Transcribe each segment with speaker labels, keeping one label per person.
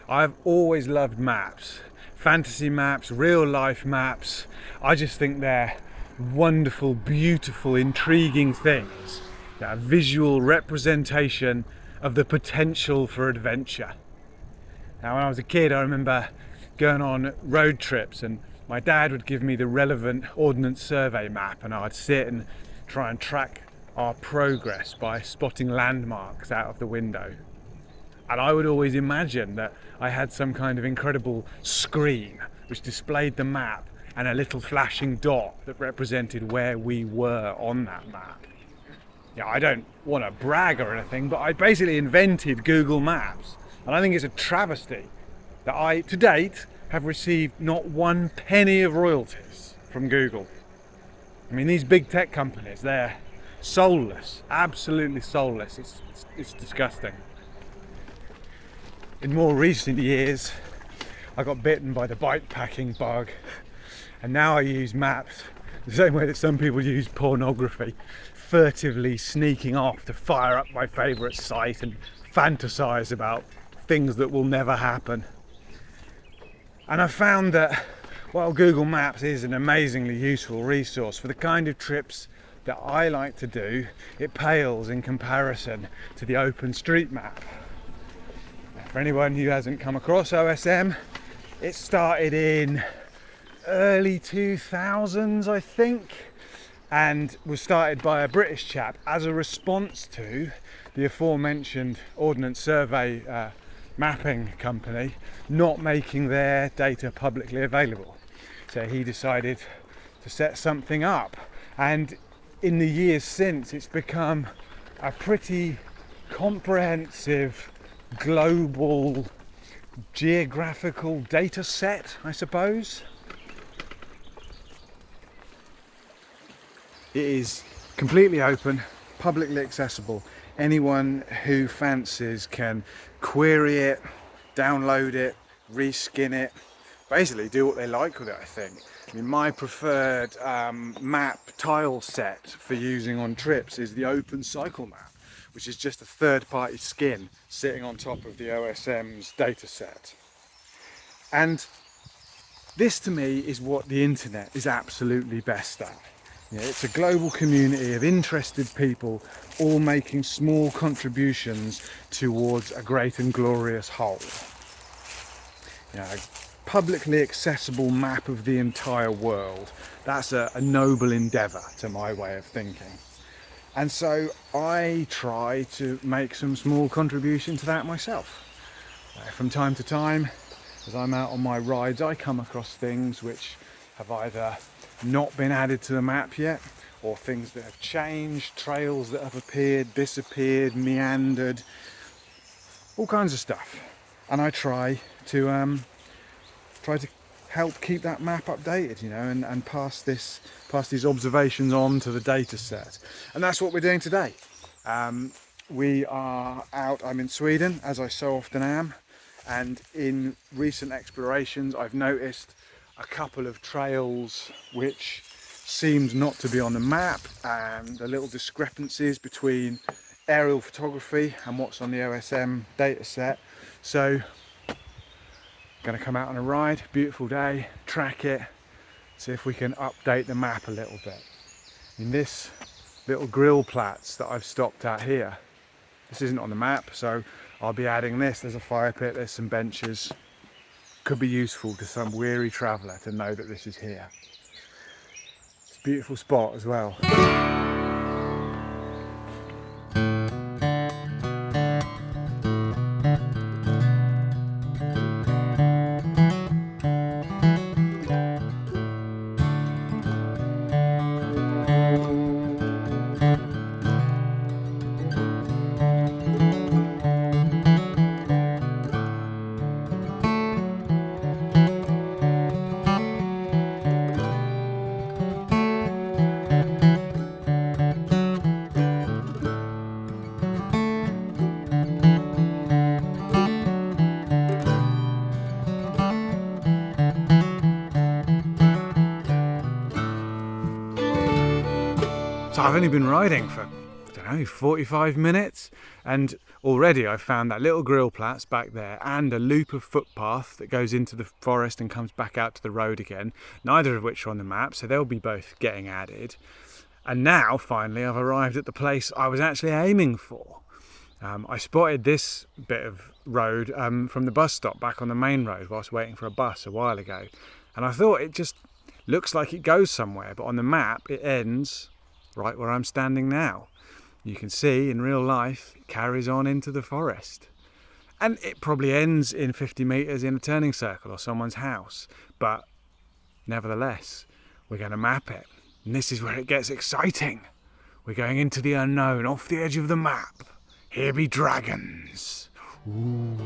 Speaker 1: I've always loved maps, fantasy maps, real life maps. I just think they're wonderful, beautiful, intriguing things. A visual representation of the potential for adventure. Now, when I was a kid, I remember going on road trips and my dad would give me the relevant Ordnance Survey map, and I'd sit and try and track our progress by spotting landmarks out of the window. And I would always imagine that I had some kind of incredible screen which displayed the map and a little flashing dot that represented where we were on that map. I don't want to brag or anything, but I basically invented Google Maps. And I think it's a travesty that I, to date, have received not one penny of royalties from Google. I mean, these big tech companies, they're soulless, absolutely soulless. It's disgusting. In more recent years, I got bitten by the bikepacking bug, and now I use maps the same way that some people use pornography, furtively sneaking off to fire up my favourite site and fantasize about things that will never happen. And I found that while Google Maps is an amazingly useful resource for the kind of trips that I like to do, it pales in comparison to the OpenStreetMap. For anyone who hasn't come across OSM, it started in early 2000s, I think, and was started by a British chap as a response to the aforementioned Ordnance Survey mapping company not making their data publicly available. So he decided to set something up, and in the years since it's become a pretty comprehensive global geographical data set, I suppose. It is completely open, publicly accessible. Anyone who fancies can query it, download it, reskin it, basically do what they like with it, I think. I mean, my preferred map tile set for using on trips is the Open Cycle Map, which is just a third-party skin sitting on top of the OSM's data set. And this to me is what the internet is absolutely best at. It's a global community of interested people all making small contributions towards a great and glorious whole. A publicly accessible map of the entire world. That's a noble endeavour to my way of thinking. And so I try to make some small contribution to that myself. From time to time, as I'm out on my rides, I come across things which have either not been added to the map yet, or things that have changed, trails that have appeared, disappeared, meandered, all kinds of stuff. And I try to help keep that map updated, and pass these observations on to the data set. And that's what we're doing today. We are out, I'm in Sweden, as I so often am, and in recent explorations I've noticed a couple of trails which seemed not to be on the map, and the little discrepancies between aerial photography and what's on the OSM data set. So I'm going to come out on a ride, beautiful day, track it, see if we can update the map a little bit. In this little grill plats that I've stopped at here, this isn't on the map, so I'll be adding this. There's a fire pit, there's some benches. Could be useful to some weary traveller to know that this is here. It's a beautiful spot as well. So I've only been riding for, 45 minutes, and already I've found that little grillplatz back there and a loop of footpath that goes into the forest and comes back out to the road again, neither of which are on the map, so they'll be both getting added. And now finally I've arrived at the place I was actually aiming for. I spotted this bit of road from the bus stop back on the main road whilst waiting for a bus a while ago, and I thought it just looks like it goes somewhere, but on the map it ends right where I'm standing now. You can see in real life it carries on into the forest, and it probably ends in 50 metres in a turning circle or someone's house, but nevertheless we're going to map it, and this is where it gets exciting. We're going into the unknown, off the edge of the map. Here be dragons. Ooh.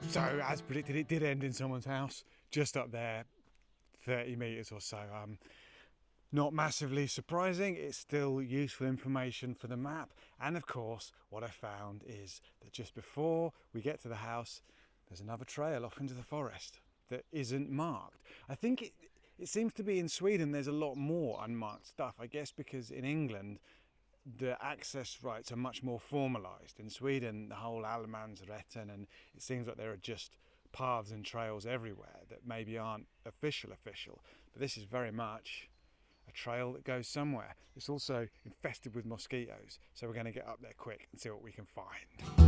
Speaker 1: So, as predicted, it did end in someone's house, just up there, 30 metres or so. Not massively surprising, it's still useful information for the map. And of course, what I found is that just before we get to the house, there's another trail off into the forest that isn't marked. I think it seems to be in Sweden there's a lot more unmarked stuff, I guess because in England the access rights are much more formalised. In Sweden, the whole allemansrätten, and it seems like there are just paths and trails everywhere that maybe aren't official. But this is very much a trail that goes somewhere. It's also infested with mosquitoes, so we're going to get up there quick and see what we can find.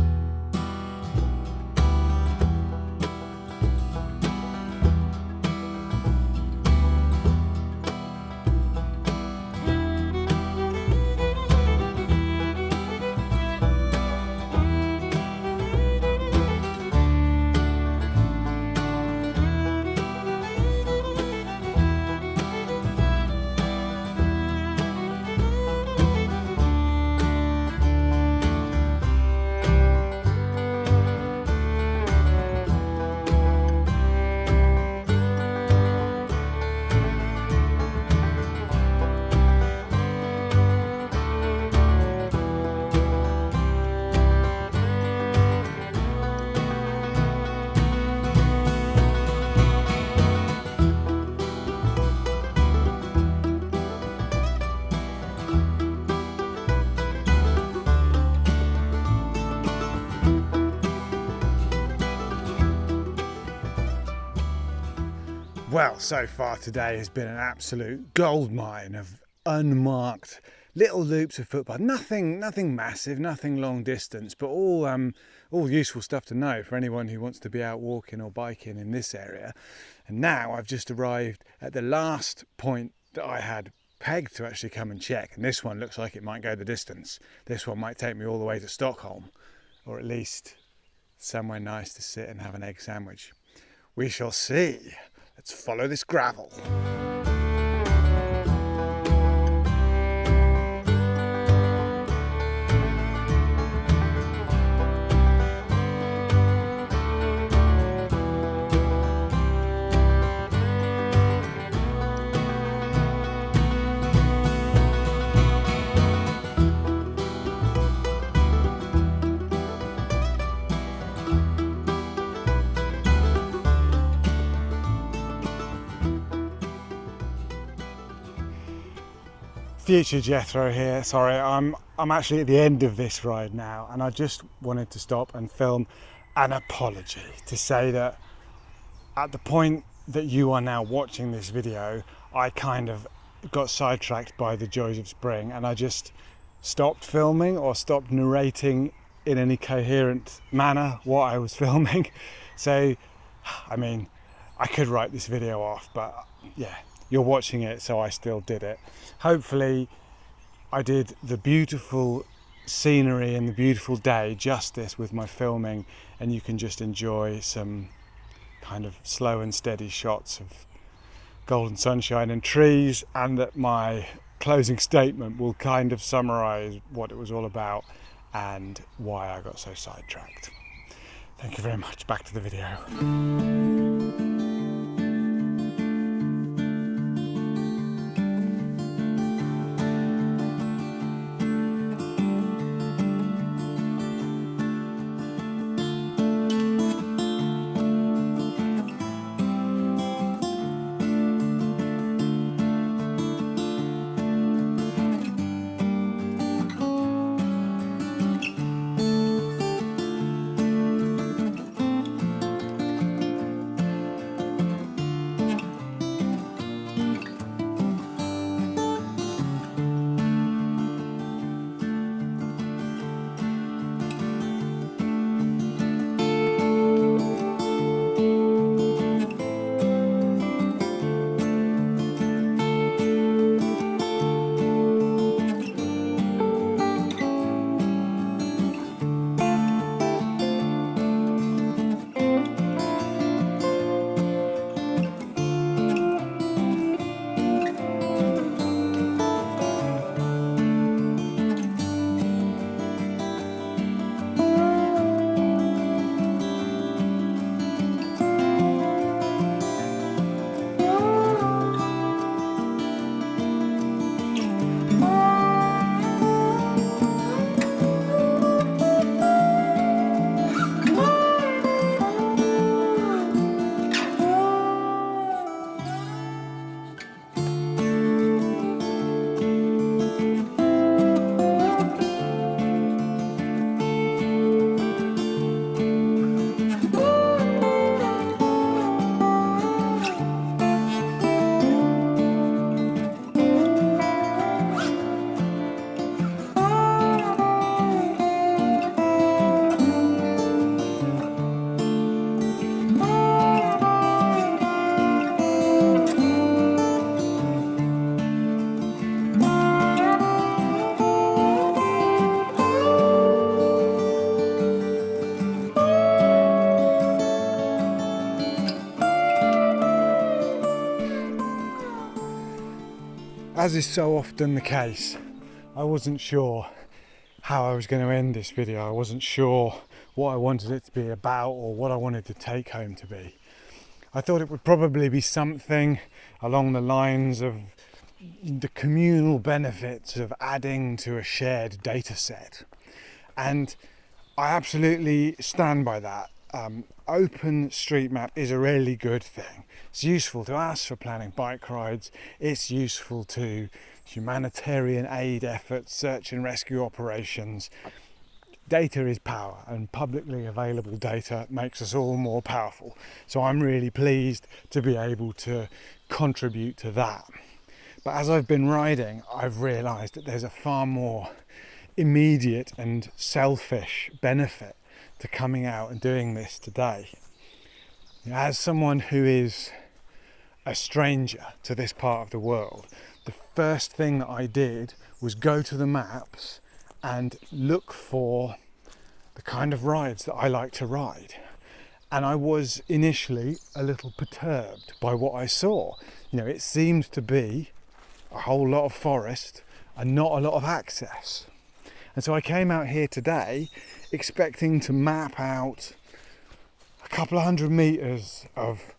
Speaker 1: Well, so far today has been an absolute goldmine of unmarked little loops of footpath. Nothing massive, nothing long distance, but all useful stuff to know for anyone who wants to be out walking or biking in this area. And now I've just arrived at the last point that I had pegged to actually come and check, and this one looks like it might go the distance. This one might take me all the way to Stockholm, or at least somewhere nice to sit and have an egg sandwich. We shall see. Let's follow this gravel. Future Jethro here. Sorry, I'm actually at the end of this ride now, and I just wanted to stop and film an apology to say that at the point that you are now watching this video, I kind of got sidetracked by the joys of spring, and I just stopped filming or stopped narrating in any coherent manner what I was filming. So, I mean, I could write this video off, but yeah, you're watching it, so I still did it. Hopefully I did the beautiful scenery and the beautiful day justice with my filming, and you can just enjoy some kind of slow and steady shots of golden sunshine and trees, and that my closing statement will kind of summarize what it was all about and why I got so sidetracked. Thank you very much. Back to the video. As is so often the case, I wasn't sure how I was going to end this video. I wasn't sure what I wanted it to be about or what I wanted the take home to be. I thought it would probably be something along the lines of the communal benefits of adding to a shared data set. And I absolutely stand by that. OpenStreetMap is a really good thing. It's useful to us for planning bike rides. It's useful to humanitarian aid efforts, search and rescue operations. Data is power, and publicly available data makes us all more powerful. So I'm really pleased to be able to contribute to that. But as I've been riding, I've realised that there's a far more immediate and selfish benefit to coming out and doing this today. As someone who is a stranger to this part of the world, the first thing that I did was go to the maps and look for the kind of rides that I like to ride. And I was initially a little perturbed by what I saw. It seemed to be a whole lot of forest and not a lot of access. And so I came out here today expecting to map out a couple of 100 meters of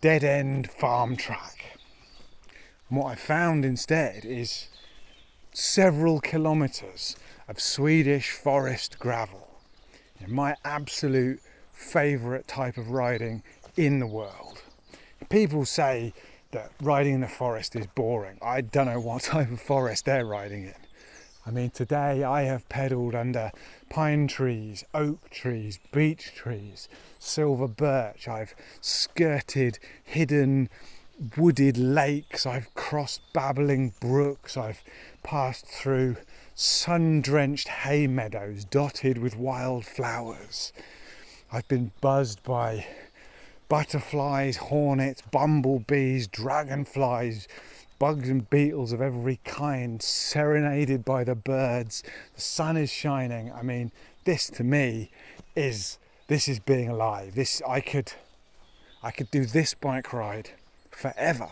Speaker 1: dead-end farm track. And what I found instead is several kilometers of Swedish forest gravel. My absolute favourite type of riding in the world. People say that riding in the forest is boring. I don't know what type of forest they're riding in. I mean, today I have pedalled under pine trees, oak trees, beech trees, silver birch. I've skirted hidden wooded lakes. I've crossed babbling brooks. I've passed through sun-drenched hay meadows dotted with wild flowers. I've been buzzed by butterflies, hornets, bumblebees, dragonflies, bugs and beetles of every kind, serenaded by the birds. The sun is shining. I mean, this to me is being alive. I could do this bike ride forever.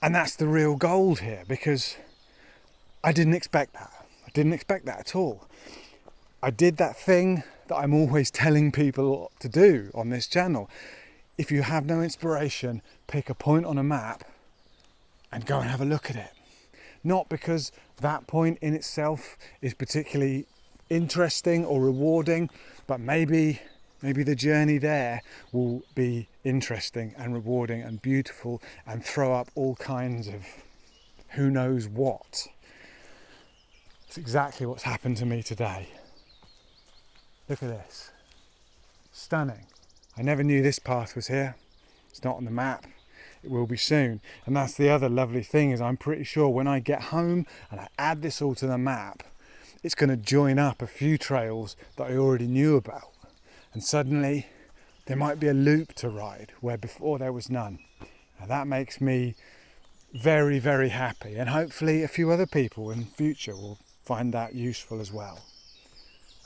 Speaker 1: And that's the real gold here, because I didn't expect that. I didn't expect that at all. I did that thing that I'm always telling people to do on this channel. If you have no inspiration, pick a point on a map and go and have a look at it. Not because that point in itself is particularly interesting or rewarding, but maybe the journey there will be interesting and rewarding and beautiful and throw up all kinds of who knows what. It's exactly what's happened to me today. Look at this. Stunning. I never knew this path was here. It's not on the map. It will be soon. And that's the other lovely thing, is I'm pretty sure when I get home and I add this all to the map, it's going to join up a few trails that I already knew about. And suddenly there might be a loop to ride where before there was none. Now that makes me very, very happy. And hopefully a few other people in future will find that useful as well.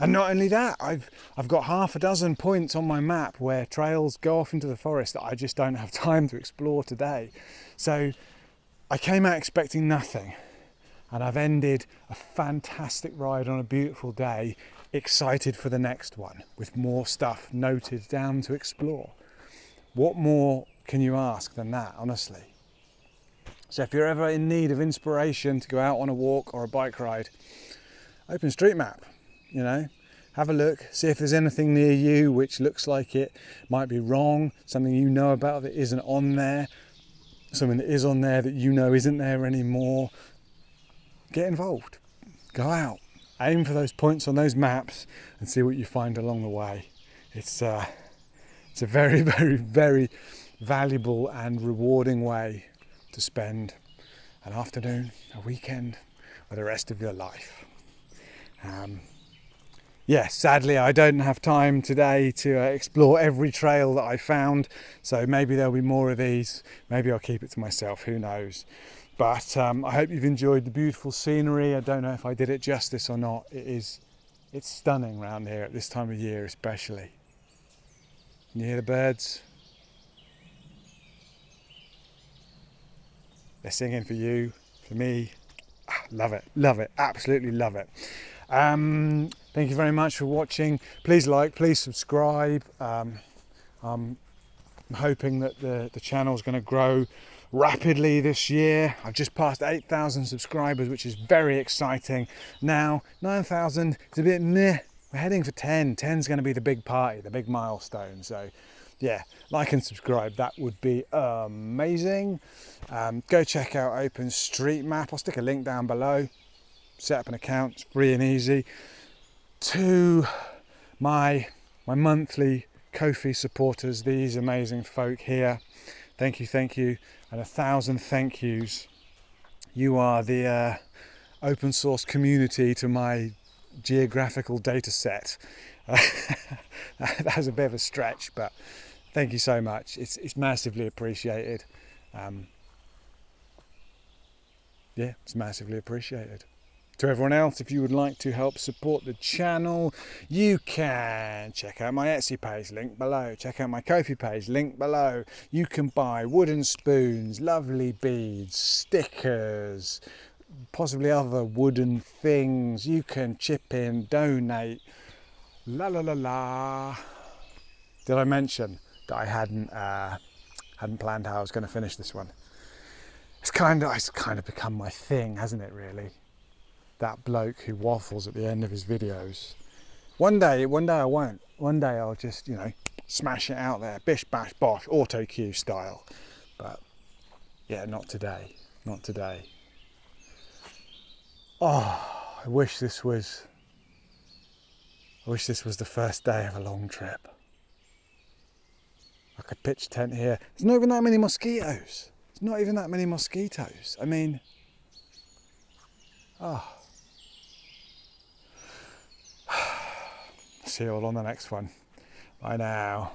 Speaker 1: And not only that, I've got half a dozen points on my map where trails go off into the forest that I just don't have time to explore today. So I came out expecting nothing, and I've ended a fantastic ride on a beautiful day, excited for the next one, with more stuff noted down to explore. What more can you ask than that, honestly? So if you're ever in need of inspiration to go out on a walk or a bike ride, OpenStreetMap. Have a look, see if there's anything near you which looks like it might be wrong, something you know about that isn't on there, something that is on there that you know isn't there anymore. Get involved, go out, aim for those points on those maps and see what you find along the way. It's a very, very, very valuable and rewarding way to spend an afternoon, a weekend, or the rest of your life. Yes, sadly I don't have time today to explore every trail that I found, so maybe there'll be more of these. Maybe I'll keep it to myself, who knows. But I hope you've enjoyed the beautiful scenery. I don't know if I did it justice or not. It's stunning around here at this time of year especially. Can you hear the birds? They're singing for you, for me. Love it, absolutely love it. Thank you very much for watching. Please like, please subscribe. I'm hoping that the channel is going to grow rapidly this year. I've just passed 8,000 subscribers, which is very exciting. Now 9,000 is a bit meh. We're heading for 10. 10 is going to be the big party, the big milestone. So yeah, like and subscribe, that would be amazing. Go check out OpenStreetMap. I'll stick a link down below. Set up an account, it's free and easy. To my monthly Ko-fi supporters, these amazing folk here, thank you, and 1,000 thank yous. You are the open source community to my geographical data set. That was a bit of a stretch, but thank you so much. It's massively appreciated. Yeah, it's massively appreciated. To everyone else, if you would like to help support the channel, you can check out my Etsy page, link below. Check out my Ko-fi page, link below. You can buy wooden spoons, lovely beads, stickers, possibly other wooden things. You can chip in, donate. La la la la. Did I mention that I hadn't planned how I was going to finish this one? It's kind of become my thing, hasn't it, really? That bloke who waffles at the end of his videos. One day I won't. One day I'll just, smash it out there, bish bash bosh, auto cue style. But yeah, not today. Not today. Oh, I wish this was the first day of a long trip. I could pitch tent here. There's not even that many mosquitoes. There's not even that many mosquitoes. I mean, see you all on the next one. Bye now.